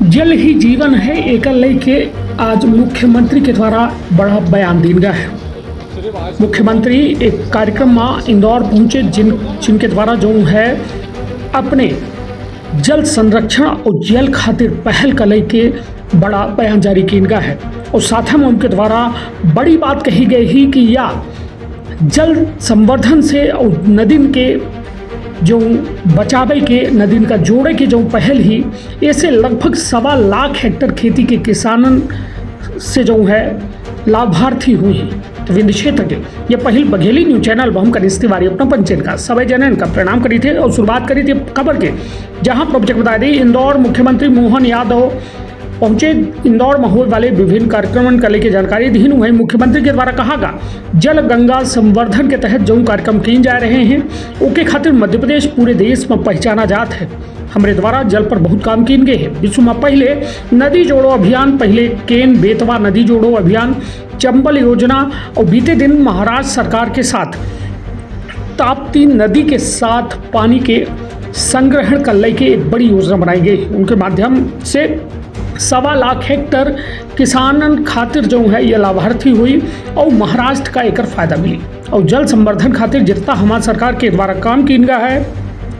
जल ही जीवन है एकल लेके आज मुख्यमंत्री के द्वारा बड़ा बयान दिया गया है। मुख्यमंत्री एक कार्यक्रम में इंदौर पहुंचे जिनके द्वारा जो है अपने जल संरक्षण और जल खातिर पहल का लेके बड़ा बयान जारी किया गया है और साथ में उनके द्वारा बड़ी बात कही गई ही कि या जल संवर्धन से और नदीन के जो बचावे के नदीन का जोड़े के जो पहल ही ऐसे लगभग 1.25 लाख हेक्टेयर खेती के किसानन से जो है लाभार्थी हुई हैं। तो विंध्य क्षेत्र के ये पहल बघेली न्यूज चैनल पर हम कनिष्ठ तिवारी अपना पंचायत का सभी जनन का प्रणाम करी थे और शुरुआत करी थी खबर के, जहां प्रोजेक्ट बता दी इंदौर मुख्यमंत्री मोहन यादव पहुंचे इंदौर में होने वाले विभिन्न कार्यक्रमों का लेकर जानकारी दी हुई। मुख्यमंत्री के द्वारा कहा गया जल गंगा संवर्धन के तहत जो कार्यक्रम किए जा रहे हैं उसके खातिर मध्य प्रदेश पूरे देश में पहचाना जाता है। हमारे द्वारा जल पर बहुत काम किए गए हैं। विश्व में पहले नदी जोड़ो अभियान, पहले केन बेतवा नदी जोड़ो अभियान, चंबल योजना और बीते दिन महाराष्ट्र सरकार के साथ ताप्ती नदी के साथ पानी के संग्रहण कर लेके एक बड़ी योजना बनाई गई। उनके माध्यम से 1.25 लाख हेक्टेयर किसानन खातिर जो है ये लाभार्थी हुई और महाराष्ट्र का एक फायदा मिली। और जल संवर्धन खातिर जितना हमारी सरकार के द्वारा काम किया गया है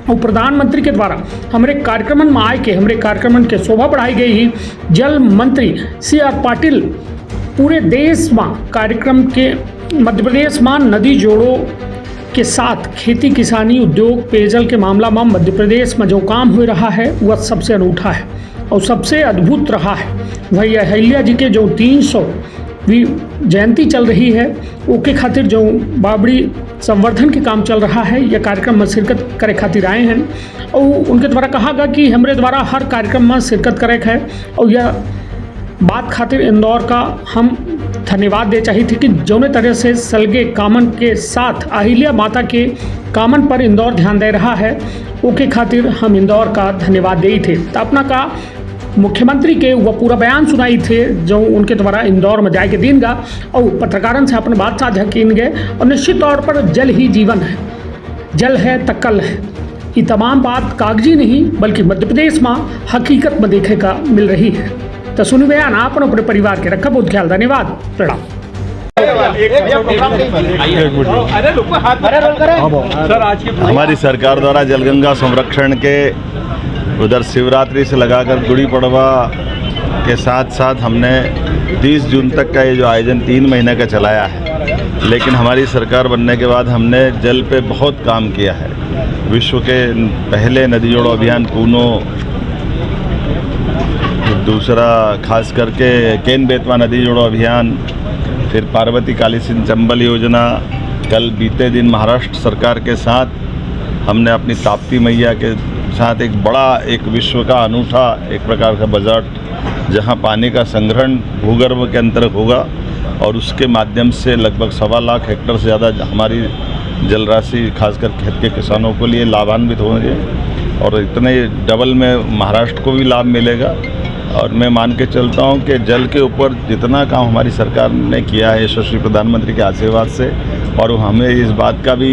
और प्रधानमंत्री के द्वारा हमारे कार्यक्रम में आए के हमारे कार्यक्रम के शोभा बढ़ाई गई ही। जल मंत्री CR पाटिल पूरे देश में कार्यक्रम के मध्य प्रदेश में नदी जोड़ो के साथ खेती किसानी उद्योग पेयजल के मामला में मध्य प्रदेश में जो काम हो रहा है वह सबसे अनूठा है और सबसे अद्भुत रहा है। वही अहिल्या जी के जो 300वीं जयंती चल रही है उसके खातिर जो बाबड़ी संवर्धन के काम चल रहा है, यह कार्यक्रम में शिरकत करे खातिर आए हैं और उनके द्वारा कहा गया कि हमारे द्वारा हर कार्यक्रम में शिरकत करे है और यह बात खातिर इंदौर का हम धन्यवाद दे चाहिए थे कि जौने तरह से सलगे कामन के साथ अहिल्या माता के कामन पर इंदौर ध्यान दे रहा है उसके खातिर हम इंदौर का धन्यवाद दे थे। तो अपना का मुख्यमंत्री के वह पूरा बयान सुनाई थे जो उनके द्वारा इंदौर में जाए के दिन गा और पत्रकारों से अपने बात साझा किए गए। और निश्चित तौर पर जल ही जीवन है, जल है तकल है, ये तमाम बात कागजी नहीं बल्कि मध्य प्रदेश में हकीकत में देखे का मिल रही है। तो सुन बयान आप अपने परिवार के रखा बहुत ख्याल। धन्यवाद, प्रणाम। हमारी सरकार द्वारा जलगंगा संरक्षण के उधर शिवरात्रि से लगाकर गुड़ी पड़वा के साथ साथ हमने 30 जून तक का ये जो आयोजन 3 महीने का चलाया है। लेकिन हमारी सरकार बनने के बाद हमने जल पे बहुत काम किया है। विश्व के पहले नदी जोड़ो अभियान कूनो, दूसरा खास करके केन बेतवा नदी जोड़ो अभियान, फिर पार्वती काली सिंध चंबल योजना। कल बीते दिन महाराष्ट्र सरकार के साथ हमने अपनी ताप्ती मैया के साथ एक बड़ा एक विश्व का अनूठा एक प्रकार का बजट जहां पानी का संग्रहण भूगर्भ के अंतर होगा और उसके माध्यम से लगभग 1.25 लाख हेक्टेयर से ज़्यादा हमारी जल राशि खासकर खेत के किसानों के लिए लाभान्वित होंगे और इतने डबल में महाराष्ट्र को भी लाभ मिलेगा। और मैं मान के चलता हूं कि जल के ऊपर जितना काम हमारी सरकार ने किया है यशस्वी प्रधानमंत्री के आशीर्वाद से, और हमें इस बात का भी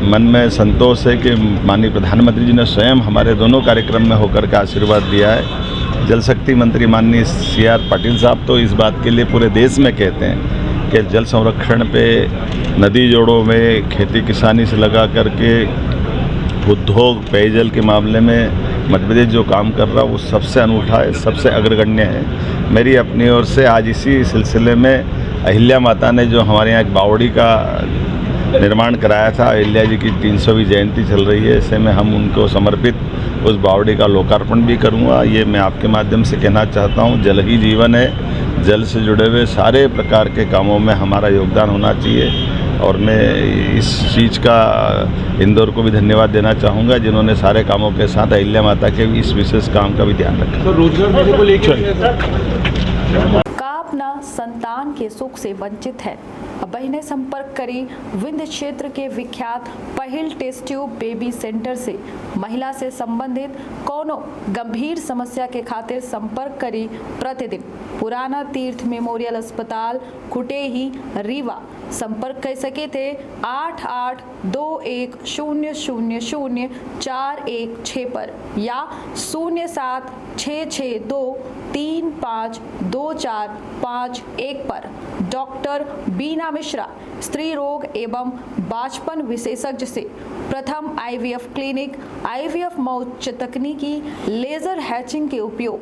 मन में संतोष है कि माननीय प्रधानमंत्री जी ने स्वयं हमारे दोनों कार्यक्रम में होकर के आशीर्वाद दिया है। जल शक्ति मंत्री माननीय CR पाटिल साहब तो इस बात के लिए पूरे देश में कहते हैं कि जल संरक्षण पे नदी जोड़ों में खेती किसानी से लगा करके उद्योग पेयजल के मामले में मध्य प्रदेश जो काम कर रहा है वो सबसे अनूठा है, सबसे अग्रगण्य है। मेरी अपनी ओर से आज इसी सिलसिले में अहिल्या माता ने जो हमारे यहाँ एक बावड़ी का निर्माण कराया था, अहिल्या जी की 300वीं जयंती चल रही है, ऐसे में हम उनको समर्पित उस बावड़ी का लोकार्पण भी करूँगा। ये मैं आपके माध्यम से कहना चाहता हूँ, जल ही जीवन है। जल से जुड़े हुए सारे प्रकार के कामों में हमारा योगदान होना चाहिए और मैं इस चीज़ का इंदौर को भी धन्यवाद देना चाहूँगा जिन्होंने सारे कामों के साथ अहिल्या माता के इस विशेष काम का भी ध्यान रखा। रोजगार को लेकर अपना संतान के सुख से वंचित है। अब बहिने संपर्क करी विंध्य क्षेत्र के विख्यात पहिल टेस्ट ट्यूब बेबी सेंटर से। महिला से संबंधित कोनो गंभीर समस्या के खातिर संपर्क करी प्रतिदिन पुराना तीर्थ मेमोरियल अस्पताल कुटेही रीवा। संपर्क कर सके थे 8821000416 पर या 0766235245 पर। डॉक्टर बीना मिश्रा स्त्री रोग एवं बाचपन विशेषज्ञ से प्रथम IVF क्लिनिक, IVF मौत तकनीकी, लेजर हैचिंग के उपयोग,